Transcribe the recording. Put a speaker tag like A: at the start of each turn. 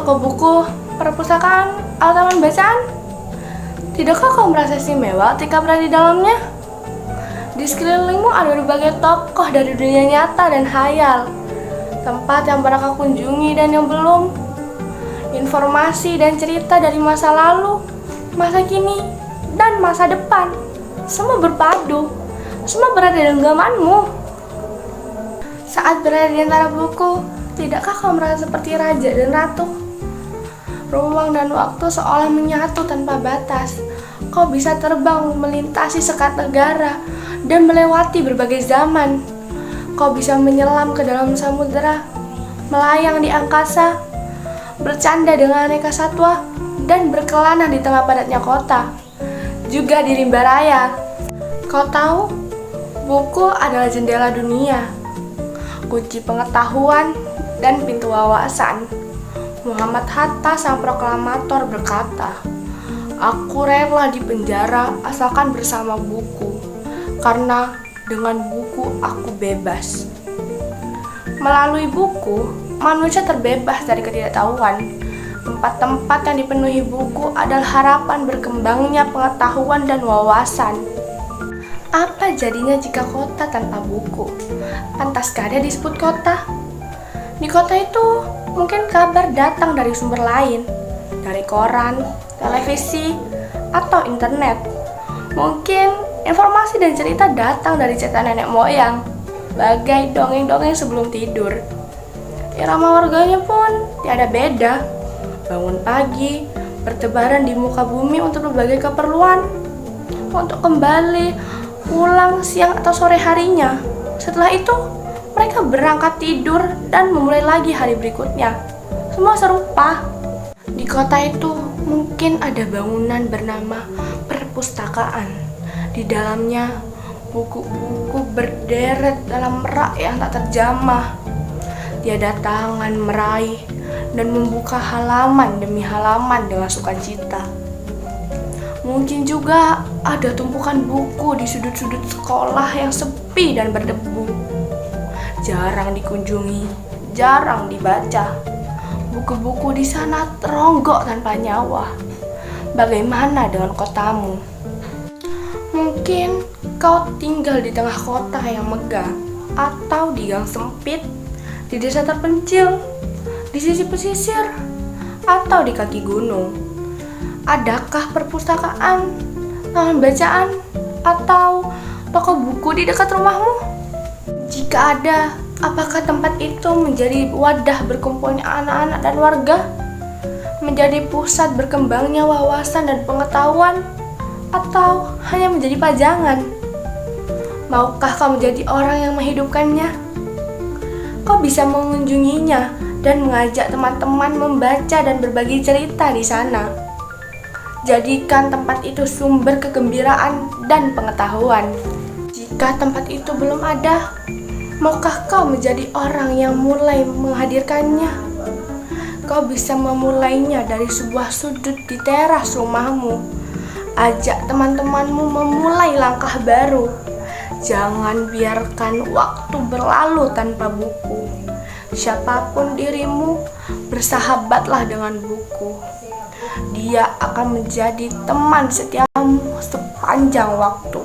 A: toko buku, perpustakaan, atau taman bacaan? Tidakkah kau merasa istimewa ketika berada di dalamnya? Di sekelilingmu ada berbagai tokoh dari dunia nyata dan khayal, tempat yang pernah kau kunjungi dan yang belum, informasi dan cerita dari masa lalu, masa kini, dan masa depan. Semua berpadu, semua berada di genggamanmu. Saat berada di antara buku, tidakkah kau merasa seperti raja dan ratu? Ruang dan waktu seolah menyatu tanpa batas. Kau bisa terbang melintasi sekat negara dan melewati berbagai zaman. Kau bisa menyelam ke dalam samudera, melayang di angkasa, bercanda dengan aneka satwa, dan berkelana di tengah padatnya kota, juga di rimba raya. Kau tahu, buku adalah jendela dunia, kunci pengetahuan, dan pintu wawasan. Muhammad Hatta, sang proklamator, berkata, "Aku rela di penjara asalkan bersama buku, karena dengan buku aku bebas." Melalui buku, manusia terbebas dari ketidaktahuan. Tempat-tempat yang dipenuhi buku adalah harapan berkembangnya pengetahuan dan wawasan. Apa jadinya jika kota tanpa buku? Pantaskah dia disebut kota? Di kota itu mungkin kabar datang dari sumber lain, dari koran, televisi, atau internet. Mungkin informasi dan cerita datang dari cerita nenek moyang, bagai dongeng-dongeng sebelum tidur. Irama warganya pun tiada beda. Bangun pagi, bertebaran di muka bumi untuk berbagai keperluan, untuk kembali pulang siang atau sore harinya. Setelah itu, mereka berangkat tidur dan memulai lagi hari berikutnya. Semua serupa. Di kota itu mungkin ada bangunan bernama perpustakaan. Di dalamnya buku-buku berderet dalam rak yang tak terjamah. Tiada tangan meraih dan membuka halaman demi halaman dengan sukacita. Mungkin juga ada tumpukan buku di sudut-sudut sekolah yang sepi dan berdebu. Jarang dikunjungi, jarang dibaca. Buku-buku di sana teronggok tanpa nyawa. Bagaimana dengan kotamu? Mungkin kau tinggal di tengah kota yang megah, atau di gang sempit, di desa terpencil, di sisi pesisir, atau di kaki gunung. Adakah perpustakaan, taman bacaan, atau toko buku di dekat rumahmu? Jika ada, apakah tempat itu menjadi wadah berkumpulnya anak-anak dan warga? Menjadi pusat berkembangnya wawasan dan pengetahuan? Atau hanya menjadi pajangan? Maukah kau menjadi orang yang menghidupkannya? Kau bisa mengunjunginya dan mengajak teman-teman membaca dan berbagi cerita di sana. Jadikan tempat itu sumber kegembiraan dan pengetahuan. Jika tempat itu belum ada, maukah kau menjadi orang yang mulai menghadirkannya? Kau bisa memulainya dari sebuah sudut di teras rumahmu. Ajak teman-temanmu memulai langkah baru. Jangan biarkan waktu berlalu tanpa buku. Siapapun dirimu, bersahabatlah dengan buku. Dia akan menjadi teman setiamu sepanjang waktu.